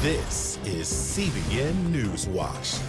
This is CBN NewsWatch.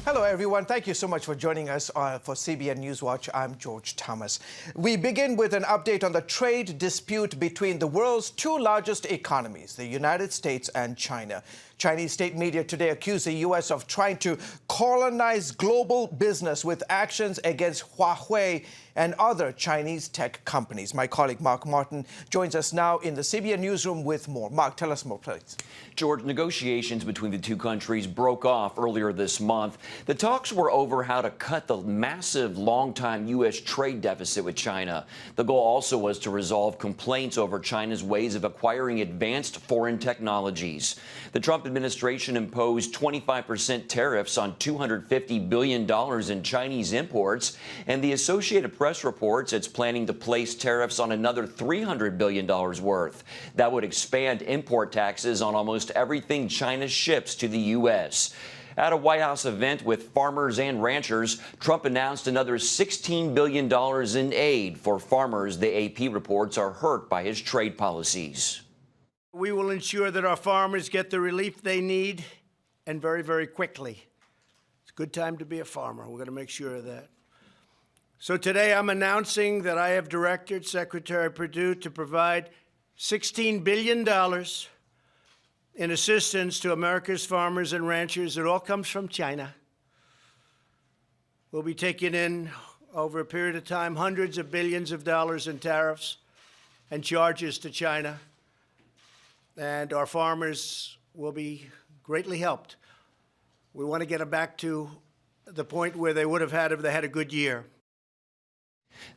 Hello, everyone. Thank you so much for joining us for CBN NewsWatch. I'm George Thomas. We begin with an update on the trade dispute between the world's two largest economies, the United States and China. Chinese state media today accused the U.S. of trying to colonize global business with actions against Huawei and other Chinese tech companies. My colleague Mark Martin joins us now in the CBN newsroom with more. Mark, tell us more, please. George, negotiations between the two countries broke off earlier this month. The talks were over how to cut the massive, long-time U.S. trade deficit with China. The goal also was to resolve complaints over China's ways of acquiring advanced foreign technologies. The Trump administration imposed 25% tariffs on $250 billion in Chinese imports, and the Associated Press reports it's planning to place tariffs on another $300 billion worth. That would expand import taxes on almost everything China ships to the U.S. At a White House event with farmers and ranchers, Trump announced another $16 billion in aid for farmers the AP reports are hurt by his trade policies. We will ensure that our farmers get the relief they need, and very, very quickly. It's a good time to be a farmer. We're going to make sure of that. So today I'm announcing that I have directed Secretary Perdue to provide $16 billion in assistance to America's farmers and ranchers. It all comes from China. We'll be taking in, over a period of time, hundreds of billions of dollars in tariffs and charges to China. And our farmers will be greatly helped. We want to get them back to the point where they would have had if they had a good year.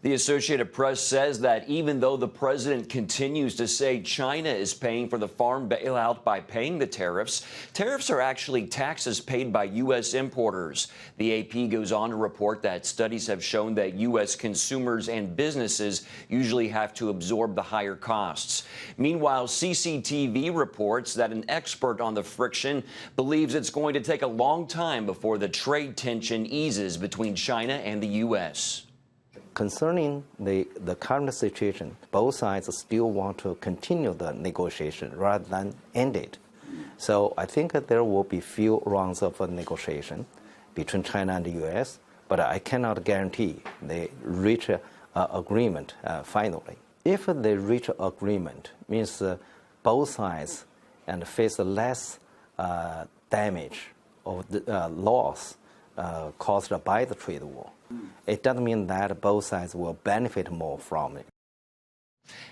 The Associated Press says that even though the president continues to say China is paying for the farm bailout by paying the tariffs, tariffs are actually taxes paid by U.S. importers. The AP goes on to report that studies have shown that U.S. consumers and businesses usually have to absorb the higher costs. Meanwhile, CCTV reports that an expert on the friction believes it's going to take a long time before the trade tension eases between China and the U.S. Concerning the current situation, both sides still want to continue the negotiation rather than end it. So I think that there will be few rounds of negotiation between China and the U.S., but I cannot guarantee they reach agreement finally. If they reach agreement, means both sides and face less damage or loss caused by the trade war. It doesn't mean that both sides will benefit more from it.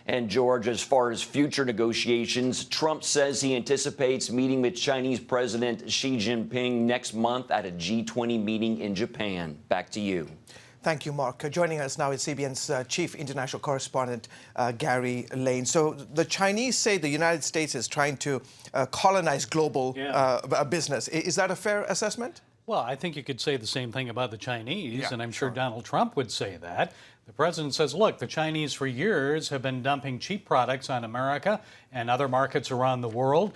And George, as far as future negotiations, Trump says he anticipates meeting with Chinese President Xi Jinping next month at a G20 meeting in Japan. Back to you. Thank you, Mark. Joining us now is CBN's chief international correspondent, Gary Lane. So the Chinese say the United States is trying to colonize global business. Is that a fair assessment? Well, I think you could say the same thing about the Chinese, and I'm sure Donald Trump would say that. The president says, look, the Chinese for years have been dumping cheap products on America and other markets around the world.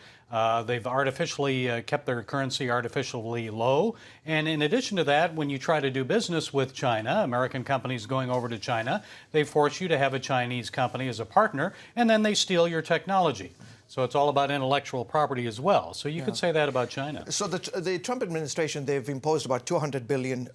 They've artificially kept their currency artificially low. And in addition to that, when you try to do business with China, American companies going over to China, they force you to have a Chinese company as a partner, and then they steal your technology. So it's all about intellectual property as well. So you could say that about China. So the Trump administration, they've imposed about $200 billion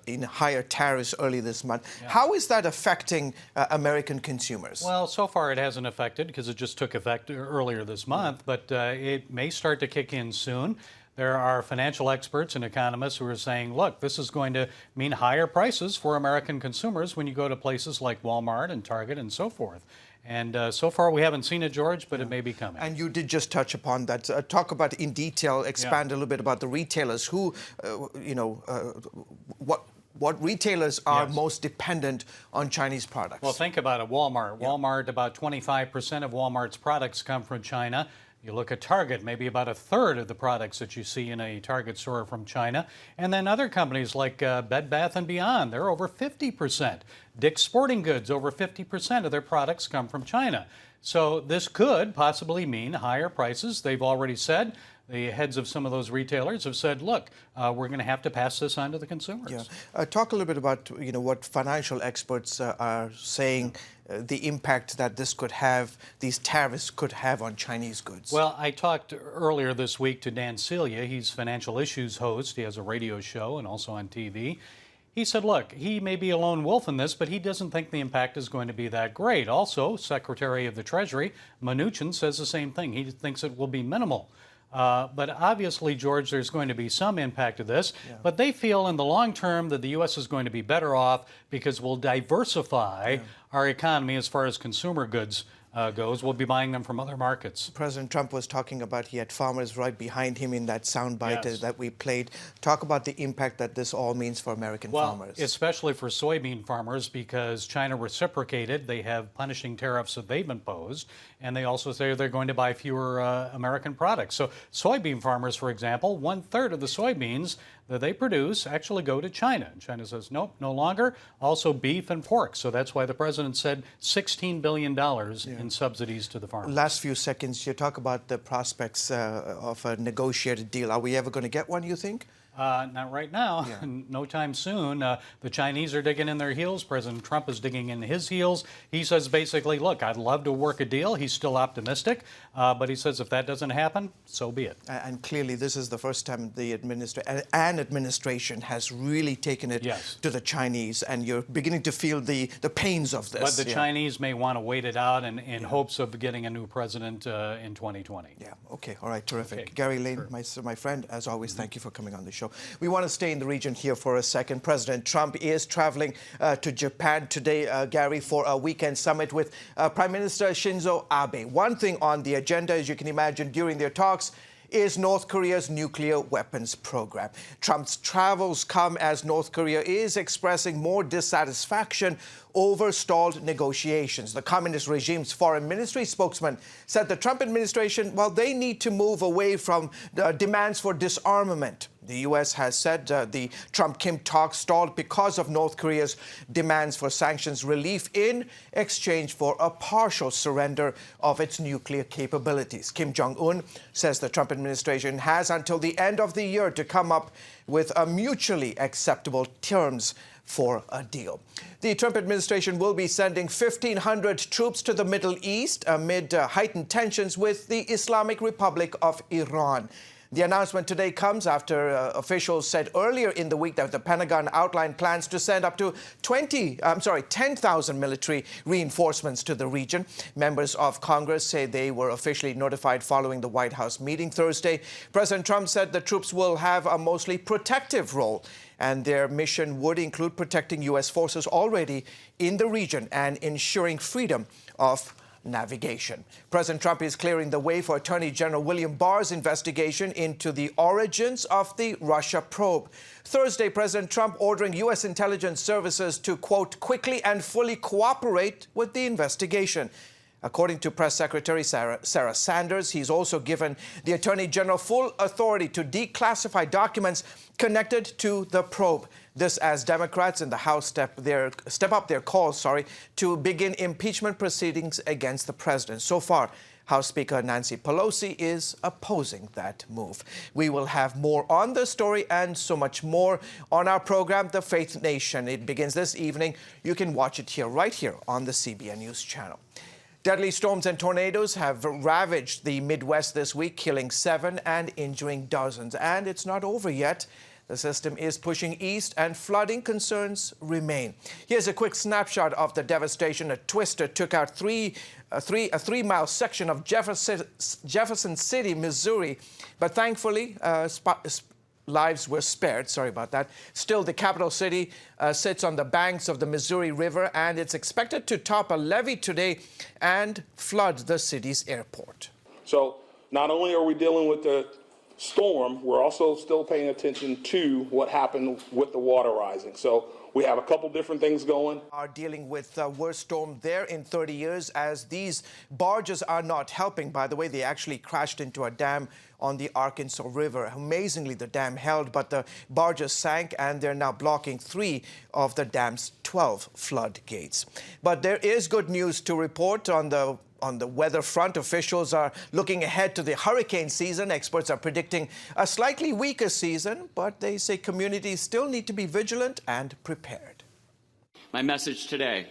in higher tariffs early this month. How is that affecting American consumers? Well, so far it hasn't affected because it just took effect earlier this month, but it may start to kick in soon. There are financial experts and economists who are saying, look, this is going to mean higher prices for American consumers when you go to places like Walmart and Target and so forth. And so far we haven't seen it, George, but it may be coming. And you did just touch upon that. Talk about in detail, expand a little bit about the retailers who, what retailers are most dependent on Chinese products. Well, think about it. Walmart. Walmart, about 25% of Walmart's products come from China. You look at Target, maybe about a third of the products that you see in a Target store are from China. And then other companies like Bed Bath & Beyond, they're over 50%. Dick's Sporting Goods, over 50% of their products come from China. So this could possibly mean higher prices. They've already said the heads of some of those retailers have said, look, we're going to have to pass this on to the consumers. Yeah. Talk a little bit about what financial experts are saying the impact that this could have, these tariffs could have on Chinese goods. Well, I talked earlier this week to Dan Celia. He's Financial Issues host. He has a radio show and also on TV. He said, look, he may be a lone wolf in this, but he doesn't think the impact is going to be that great. Also, Secretary of the Treasury, Mnuchin, says the same thing. He thinks it will be minimal. But obviously, George, there's going to be some impact of this. Yeah. But they feel in the long term that the U.S. is going to be better off because we'll diversify our economy as far as consumer goods goes. We'll be buying them from other markets. President Trump was talking about he had farmers right behind him in that soundbite that we played. Talk about the impact that this all means for American farmers. Especially for soybean farmers, because China reciprocated. They have punishing tariffs that they've imposed, and they also say they're going to buy fewer American products. So soybean farmers, for example, 1/3 of the soybeans that they produce actually go to China. And China says, nope, no longer. Also beef and pork. So that's why the president said $16 billion in subsidies to the farmers. Last few seconds, you talk about the prospects of a negotiated deal. Are we ever going to get one, you think? Not right now, no time soon. The Chinese are digging in their heels. President Trump is digging in his heels. He says basically, look, I'd love to work a deal. He's still optimistic, but he says if that doesn't happen, so be it. And clearly, this is the first time the administration has really taken it to the Chinese, and you're beginning to feel the pains of this. But the Chinese may want to wait it out in hopes of getting a new president in 2020. Yeah, okay, all right, terrific. Okay. Gary Lane, my friend, as always, thank you for coming on the show. We want to stay in the region here for a second. President Trump is traveling to Japan today, Gary, for a weekend summit with Prime Minister Shinzo Abe. One thing on the agenda, as you can imagine, during their talks is North Korea's nuclear weapons program. Trump's travels come as North Korea is expressing more dissatisfaction over stalled negotiations. The communist regime's foreign ministry spokesman said the Trump administration, well, they need to move away from the demands for disarmament. The U.S. has said the Trump-Kim talks stalled because of North Korea's demands for sanctions relief in exchange for a partial surrender of its nuclear capabilities. Kim Jong-un says the Trump administration has until the end of the year to come up with a mutually acceptable terms for a deal. The Trump administration will be sending 1,500 troops to the Middle East amid heightened tensions with the Islamic Republic of Iran. The announcement today comes after officials said earlier in the week that the Pentagon outlined plans to send up to 10,000 military reinforcements to the region. Members of Congress say they were officially notified following the White House meeting Thursday. President Trump said the troops will have a mostly protective role, and their mission would include protecting U.S. forces already in the region and ensuring freedom of navigation. President Trump is clearing the way for Attorney General William Barr's investigation into the origins of the Russia probe. Thursday, President Trump ordering U.S. intelligence services to, quote, quickly and fully cooperate with the investigation. According to Press Secretary Sarah Sanders, he's also given the Attorney General full authority to declassify documents connected to the probe. This as Democrats in the House step up their calls, to begin impeachment proceedings against the president. So far, House Speaker Nancy Pelosi is opposing that move. We will have more on the story and so much more on our program, The Faith Nation. It begins this evening. You can watch it right here on the CBN News channel. Deadly storms and tornadoes have ravaged the Midwest this week, killing 7 and injuring dozens. And it's not over yet. The system is pushing east and flooding concerns remain. Here's a quick snapshot of the devastation. A twister took out a 3-mile section of Jefferson City, Missouri. But thankfully, lives were spared. Sorry about that. Still, the capital city sits on the banks of the Missouri River, and it's expected to top a levee today and flood the city's airport. So not only are we dealing with the storm, we're also still paying attention to what happened with the water rising. So we have a couple different things going. Are dealing with the worst storm there in 30 years as these barges are not helping. By the way, they actually crashed into a dam on the Arkansas River. Amazingly, the dam held, but the barges sank, and they're now blocking 3 of the dam's 12 floodgates. But there is good news to report on the On the weather front, officials are looking ahead to the hurricane season. Experts are predicting a slightly weaker season, but they say communities still need to be vigilant and prepared. My message today,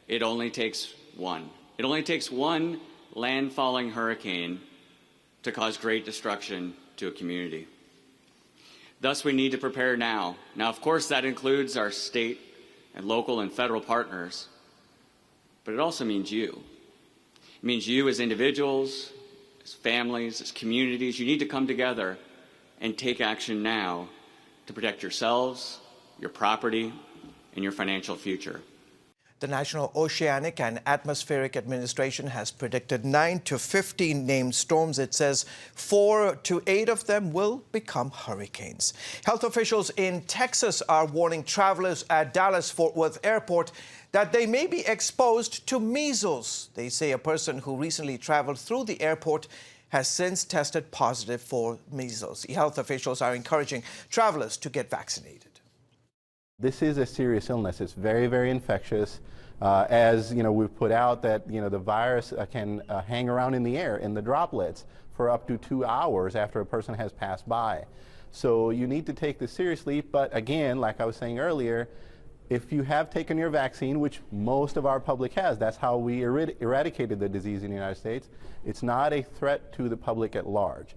it only takes one. It only takes one landfalling hurricane to cause great destruction to a community. Thus, we need to prepare now. Now, of course, that includes our state and local and federal partners, but it also means you. It means you as individuals, as families, as communities. You need to come together and take action now to protect yourselves, your property, and your financial future. The National Oceanic and Atmospheric Administration has predicted 9 to 15 named storms. It says 4 to 8 of them will become hurricanes. Health officials in Texas are warning travelers at Dallas-Fort Worth Airport that they may be exposed to measles. They say a person who recently traveled through the airport has since tested positive for measles. Health officials are encouraging travelers to get vaccinated. This is a serious illness. It's very, very infectious. As you know, we've put out that the virus can hang around in the air in the droplets for up to 2 hours after a person has passed by. So you need to take this seriously. But again, like I was saying earlier, if you have taken your vaccine, which most of our public has, that's how we eradicated the disease in the United States, it's not a threat to the public at large.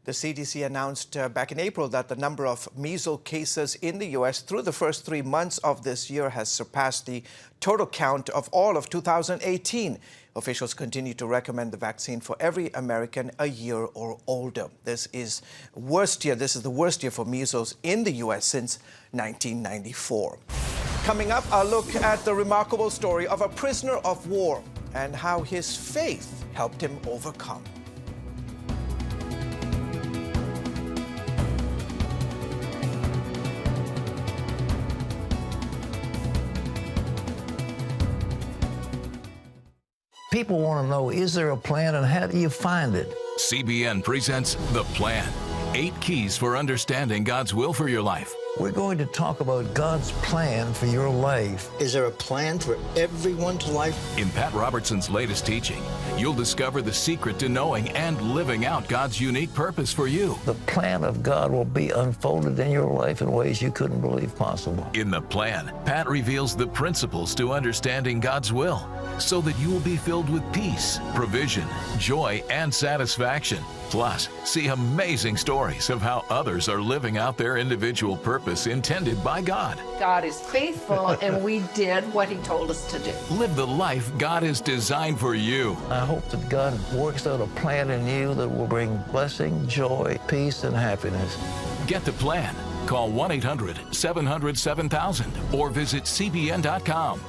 The CDC announced back in April that the number of measles cases in the U.S. through the first 3 months of this year has surpassed the total count of all of 2018. Officials continue to recommend the vaccine for every American a year or older. This is the worst year for measles in the U.S. since 1994. Coming up, a look at the remarkable story of a prisoner of war and how his faith helped him overcome. People want to know, is there a plan and how do you find it? CBN presents The Plan. 8 keys for understanding God's will for your life. We're going to talk about God's plan for your life. Is there a plan for everyone's life? In Pat Robertson's latest teaching, you'll discover the secret to knowing and living out God's unique purpose for you. The plan of God will be unfolded in your life in ways you couldn't believe possible. In The Plan, Pat reveals the principles to understanding God's will so that you will be filled with peace, provision, joy, and satisfaction. Plus, see amazing stories of how others are living out their individual purpose intended by God. God is faithful, and we did what He told us to do. Live the life God has designed for you. I hope that God works out a plan in you that will bring blessing, joy, peace, and happiness. Get the plan. Call 1-800-700-7000 or visit CBN.com.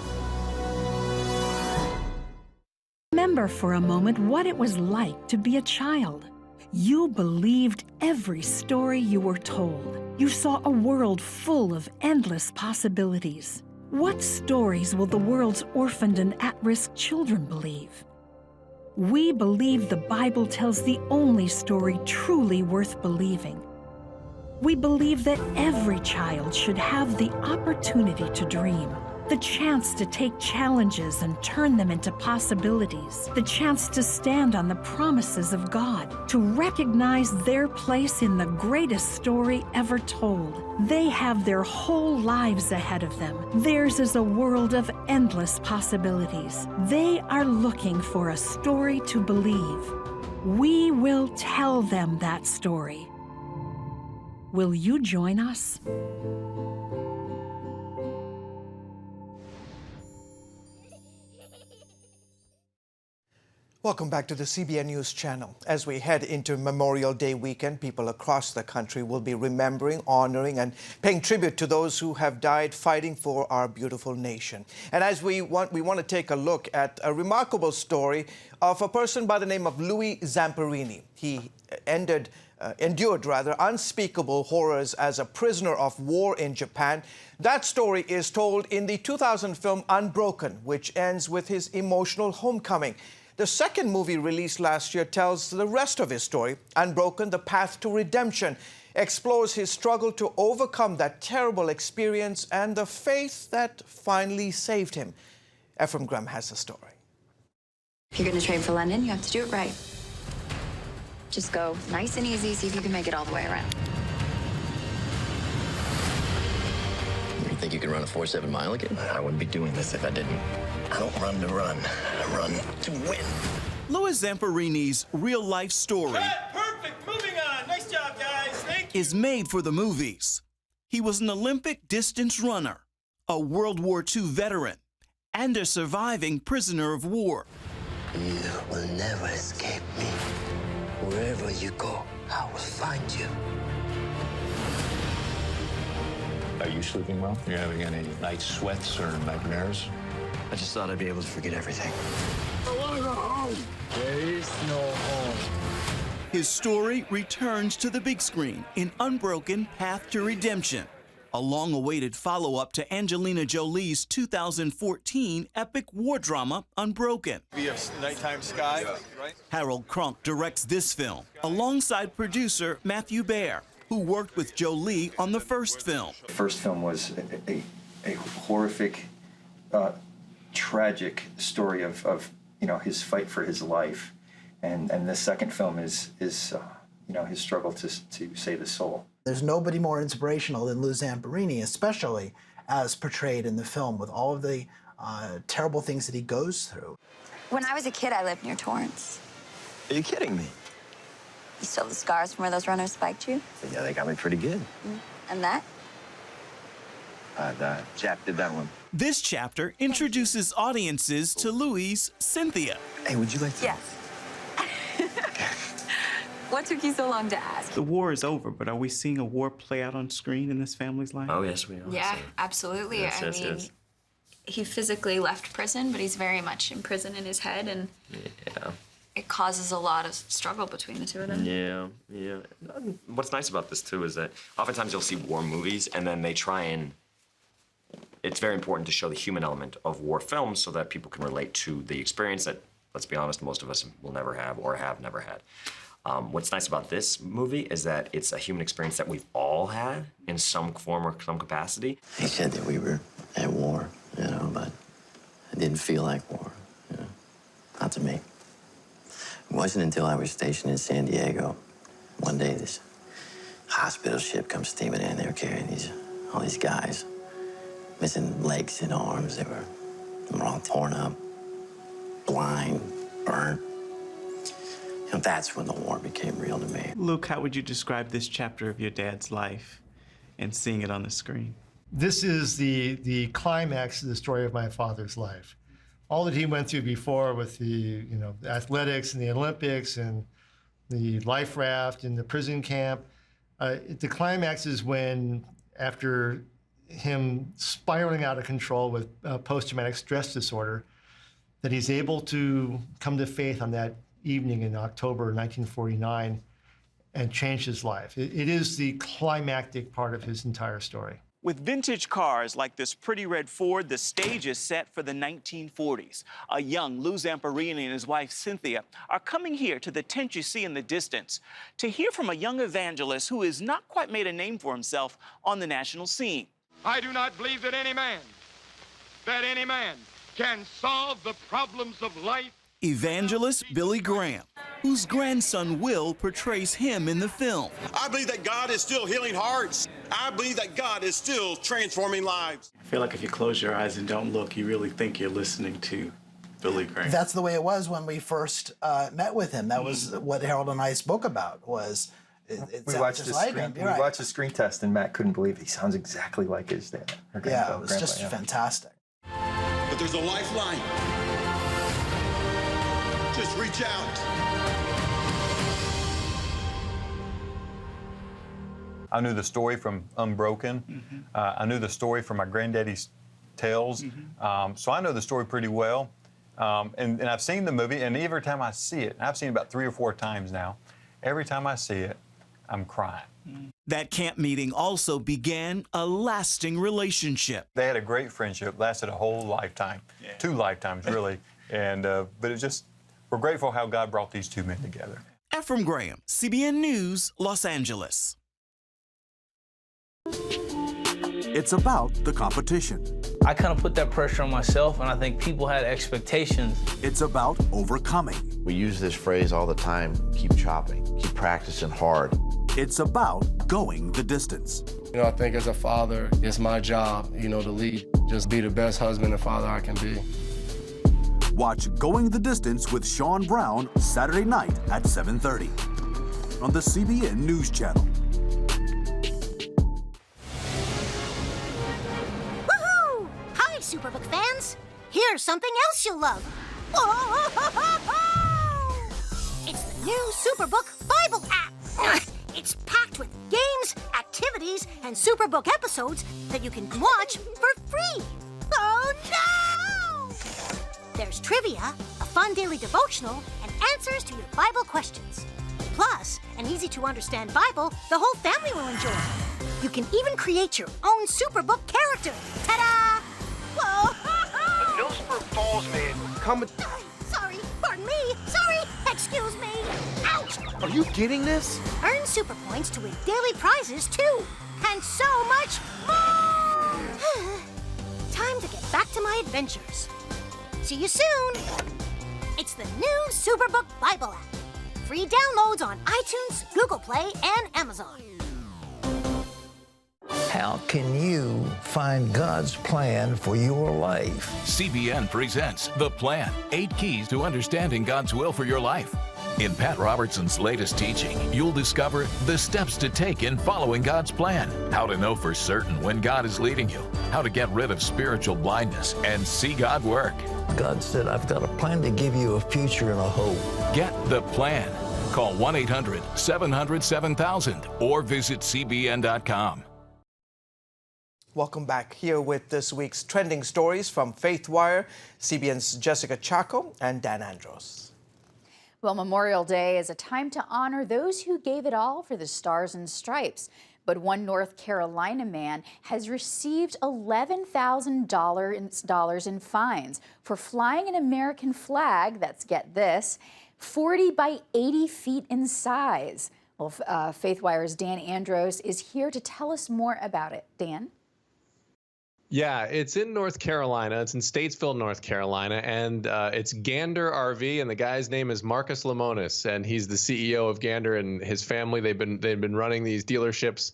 Remember for a moment what it was like to be a child. You believed every story you were told. You saw a world full of endless possibilities. What stories will the world's orphaned and at-risk children believe? We believe the Bible tells the only story truly worth believing. We believe that every child should have the opportunity to dream, the chance to take challenges and turn them into possibilities, the chance to stand on the promises of God, to recognize their place in the greatest story ever told. They have their whole lives ahead of them. Theirs is a world of endless possibilities. They are looking for a story to believe. We will tell them that story. Will you join us? Welcome back to the CBN News Channel. As we head into Memorial Day weekend, people across the country will be remembering, honoring, and paying tribute to those who have died fighting for our beautiful nation. And as we want to take a look at a remarkable story of a person by the name of Louis Zamperini. He endured unspeakable horrors as a prisoner of war in Japan. That story is told in the 2000 film Unbroken, which ends with his emotional homecoming. The second movie released last year tells the rest of his story. Unbroken, The Path to Redemption, explores his struggle to overcome that terrible experience and the faith that finally saved him. Ephraim Graham has the story. If you're going to train for London, you have to do it right. Just go nice and easy, see if you can make it all the way around. You think you can run a 4.7 mile again? I wouldn't be doing this if I didn't. I don't run to run. I run to win. Louis Zamperini's real-life story Perfect. Moving on. Nice job, guys. Thank you. is made for the movies. He was an Olympic distance runner, a World War II veteran, and a surviving prisoner of war. You will never escape me. Wherever you go, I will find you. Are you sleeping well? Are you having any night sweats or nightmares? I just thought I'd be able to forget everything. I want to go home. There is no home. His story returns to the big screen in Unbroken: Path to Redemption, a long-awaited follow-up to Angelina Jolie's 2014 epic war drama, Unbroken. We have nighttime sky, right? Harold Kronk directs this film, alongside producer Matthew Baer, who worked with Jolie on the first film. The first film was a horrific, tragic story of his fight for his life, and the second film is his struggle to save his soul. There's nobody more inspirational than Lou Zamperini, especially as portrayed in the film, with all of the terrible things that he goes through. When I was a kid, I lived near Torrance. Are you kidding me? You still have the scars from where those runners spiked you? Yeah, they got me pretty good. And that? Jap did that one. This chapter introduces audiences to Louis' Cynthia. Hey, would you like to? Yes. What took you so long to ask? The war is over, but are we seeing a war play out on screen in this family's life? Oh, yes, we are. Yeah, absolutely. Yes, I yes, mean, yes. he physically left prison, but he's very much in prison in his head, and it causes a lot of struggle between the two of them. Yeah. What's nice about this, too, is that oftentimes you'll see war movies, and then they try and... It's very important to show the human element of war films so that people can relate to the experience that, let's be honest, most of us will never have or have never had. What's nice about this movie is that it's a human experience that we've all had in some form or some capacity. He said that we were at war, but it didn't feel like war, Not to me. It wasn't until I was stationed in San Diego. One day, this hospital ship comes steaming in. They were carrying all these guys, missing legs and arms. They were all torn up, blind, burnt. That's when the war became real to me. Luke, how would you describe this chapter of your dad's life and seeing it on the screen? This is the climax of the story of my father's life. All that he went through before with the athletics and the Olympics and the life raft and the prison camp. The climax is when, after him spiraling out of control with post-traumatic stress disorder, that he's able to come to faith on that evening in October 1949 and change his life. It is the climactic part of his entire story. With vintage cars like this pretty red Ford, the stage is set for the 1940s. A young Lou Zamperini and his wife, Cynthia, are coming here to the tent you see in the distance to hear from a young evangelist who has not quite made a name for himself on the national scene. I do not believe that any man can solve the problems of life. Evangelist Billy Graham, whose grandson Will portrays him in the film. I believe that God is still healing hearts. I believe that God is still transforming lives. I feel like if you close your eyes and don't look, you really think you're listening to Billy Graham. That's the way it was when we first met with him. That was what Harold and I spoke about, was we watched the screen test, and Matt couldn't believe it. He sounds exactly like his dad. Yeah, it was just fantastic. But there's a lifeline. Just reach out. I knew the story from Unbroken. I knew the story from my granddaddy's tales. So I know the story pretty well. And I've seen the movie, and every time I see it, I've seen it about 3 or 4 times now, every time I see it, I'm crying. That camp meeting also began a lasting relationship. They had a great friendship, lasted a whole lifetime, 2 lifetimes really. And but it just, we're grateful how God brought these 2 men together. Ephraim Graham, CBN News, Los Angeles. It's about the competition. I kind of put that pressure on myself, and I think people had expectations. It's about overcoming. We use this phrase all the time, keep chopping, keep practicing hard. It's about going the distance. You know, I think as a father, it's my job, you know, to lead. Just be the best husband and father I can be. Watch Going the Distance with Sean Brown Saturday night at 7:30 on the CBN News Channel. Woohoo! Hi, Superbook fans. Here's something else you'll love. It's the new Superbook Bible app. It's packed with games, activities, and Superbook episodes that you can watch for free. Oh, no! There's trivia, a fun daily devotional, and answers to your Bible questions. Plus, an easy-to-understand Bible the whole family will enjoy. You can even create your own Superbook character. Ta-da! Whoa! Millsburg Falls man, come. Sorry, pardon me. Sorry, excuse me. Ouch! Are you getting this? Earn super points to win daily prizes, too. And so much more! Time to get back to my adventures. See you soon! It's the new Superbook Bible app. Free downloads on iTunes, Google Play, and Amazon. How can you find God's plan for your life? CBN presents The Plan, 8 Keys to Understanding God's Will for Your Life. In Pat Robertson's latest teaching, you'll discover the steps to take in following God's plan, how to know for certain when God is leading you, how to get rid of spiritual blindness and see God work. God said, I've got a plan to give you a future and a hope. Get The Plan. Call 1-800-700-7000 or visit CBN.com. Welcome back. Here with this week's trending stories from FaithWire, CBN's Jessica Chaco and Dan Andros. Well, Memorial Day is a time to honor those who gave it all for the Stars and Stripes. But one North Carolina man has received $11,000 in fines for flying an American flag that's, get this, 40 by 80 feet in size. Well, FaithWire's Dan Andros is here to tell us more about it. Dan? Yeah, it's in North Carolina. It's in Statesville, North Carolina, and it's Gander RV, and the guy's name is Marcus Lemonis, and he's the CEO of Gander and his family. They've been running these dealerships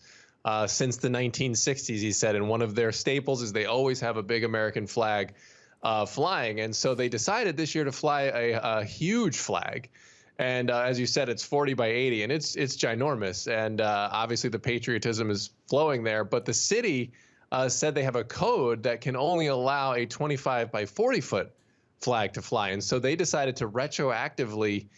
since the 1960s, he said, and one of their staples is they always have a big American flag flying, and so they decided this year to fly a huge flag. And as you said, it's 40 by 80, and it's ginormous, and obviously the patriotism is flowing there, but the city said they have a code that can only allow a 25 by 40 foot flag to fly. And so they decided to retroactively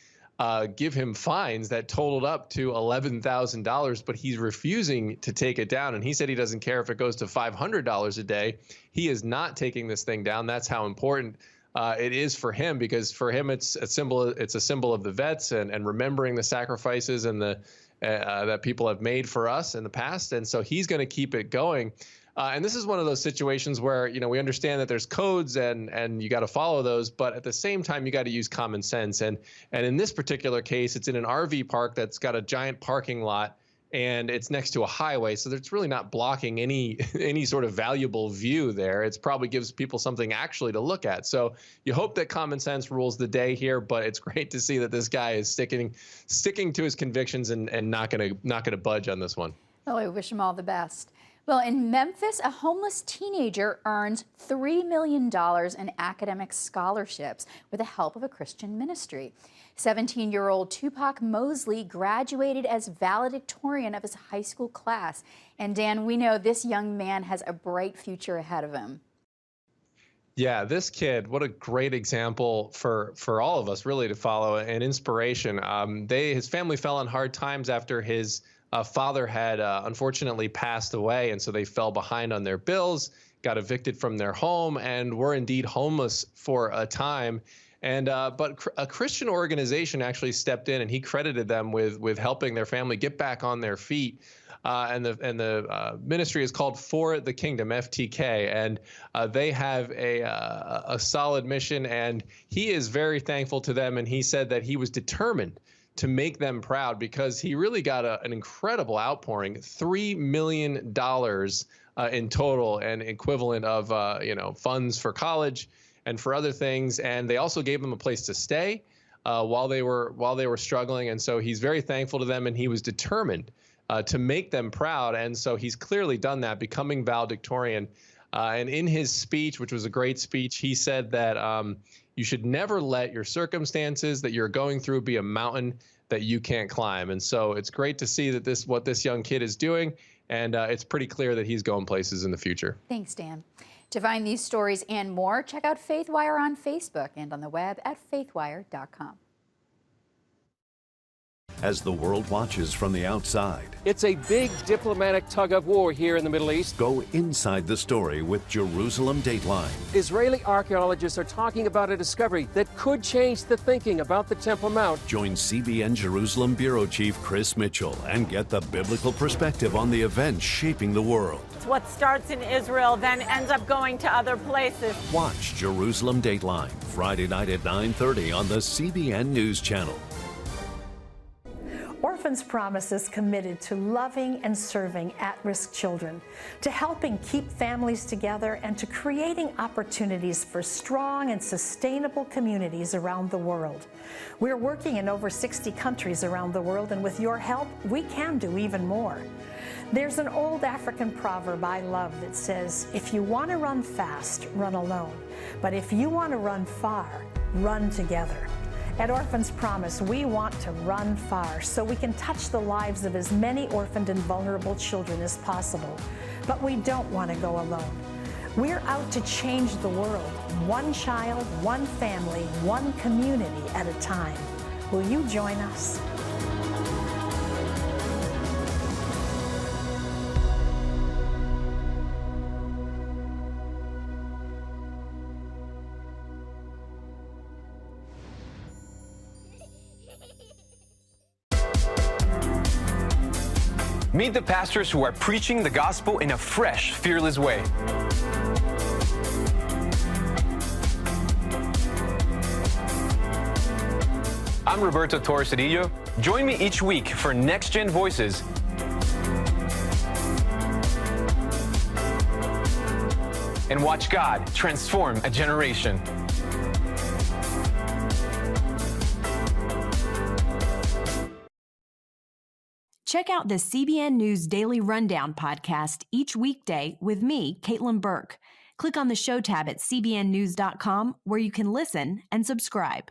give him fines that totaled up to $11,000, but he's refusing to take it down. And he said he doesn't care if it goes to $500 a day. He is not taking this thing down. That's how important it is for him, because for him it's a symbol of the vets and remembering the sacrifices and the that people have made for us in the past. And so he's going to keep it going. And this is one of those situations where, you know, we understand that there's codes and you got to follow those, but at the same time, you got to use common sense. And in this particular case, it's in an RV park that's got a giant parking lot and it's next to a highway. So it's really not blocking any sort of valuable view there. It probably gives people something actually to look at. So you hope that common sense rules the day here, but it's great to see that this guy is sticking to his convictions and not gonna budge on this one. Well, I wish him all the best. Well, in Memphis, a homeless teenager earns $3 million in academic scholarships with the help of a Christian ministry. 17-year-old Tupac Mosley graduated as valedictorian of his high school class. And Dan, we know this young man has a bright future ahead of him. Yeah, this kid, what a great example for all of us really to follow, and inspiration. His family fell on hard times after his father had unfortunately passed away, and so they fell behind on their bills, got evicted from their home, and were indeed homeless for a time. And but a Christian organization actually stepped in, and he credited them with helping their family get back on their feet. And the ministry is called For the Kingdom, FTK, and they have a solid mission. And he is very thankful to them, and he said that he was determined to make them proud because he really got an incredible outpouring, $3 million in total, and equivalent of funds for college and for other things. And they also gave him a place to stay while they were struggling. And so he's very thankful to them, and he was determined to make them proud. And so he's clearly done that, becoming valedictorian. And in his speech, which was a great speech, he said that you should never let your circumstances that you're going through be a mountain that you can't climb. And so it's great to see that what this young kid is doing, and it's pretty clear that he's going places in the future. Thanks, Dan. To find these stories and more, check out FaithWire on Facebook and on the web at faithwire.com. As the world watches from the outside, it's a big diplomatic tug of war here in the Middle East. Go inside the story with Jerusalem Dateline. Israeli archaeologists are talking about a discovery that could change the thinking about the Temple Mount. Join CBN Jerusalem Bureau Chief Chris Mitchell and get the biblical perspective on the events shaping the world. What starts in Israel then ends up going to other places. Watch Jerusalem Dateline Friday night at 9:30 on the CBN News Channel. Orphans Promise is committed to loving and serving at-risk children, to helping keep families together, and to creating opportunities for strong and sustainable communities around the world. We're working in over 60 countries around the world, and with your help, we can do even more. There's an old African proverb I love that says, if you want to run fast, run alone. But if you want to run far, run together. At Orphans Promise, we want to run far so we can touch the lives of as many orphaned and vulnerable children as possible. But we don't want to go alone. We're out to change the world, one child, one family, one community at a time. Will you join us? Meet the pastors who are preaching the gospel in a fresh, fearless way. I'm Roberto Torres-Cedillo. Join me each week for Next Gen Voices. And watch God transform a generation. Check out the CBN News Daily Rundown podcast each weekday with me, Caitlin Burke. Click on the show tab at cbnnews.com where you can listen and subscribe.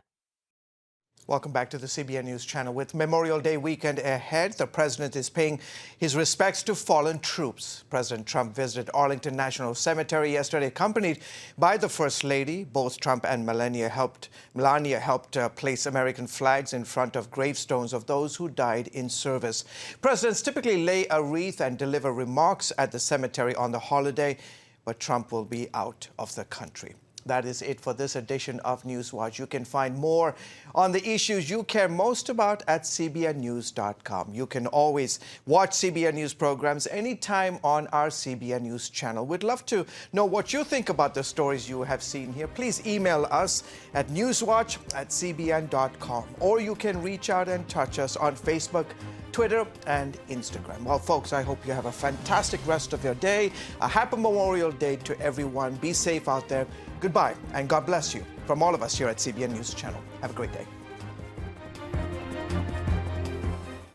Welcome back to the CBN News Channel. With Memorial Day weekend ahead, the president is paying his respects to fallen troops. President Trump visited Arlington National Cemetery yesterday, accompanied by the First Lady. Both Trump and Melania helped place American flags in front of gravestones of those who died in service. Presidents typically lay a wreath and deliver remarks at the cemetery on the holiday, but Trump will be out of the country. That is it for this edition of NewsWatch. You can find more on the issues you care most about at cbnnews.com. You can always watch CBN News programs anytime on our CBN News channel. We'd love to know what you think about the stories you have seen here. Please email us at newswatch@cbn.com, or you can reach out and touch us on Facebook, Twitter, and Instagram. Well, folks, I hope you have a fantastic rest of your day. A happy Memorial Day to everyone. Be safe out there. Goodbye, and God bless you from all of us here at CBN News Channel. Have a great day.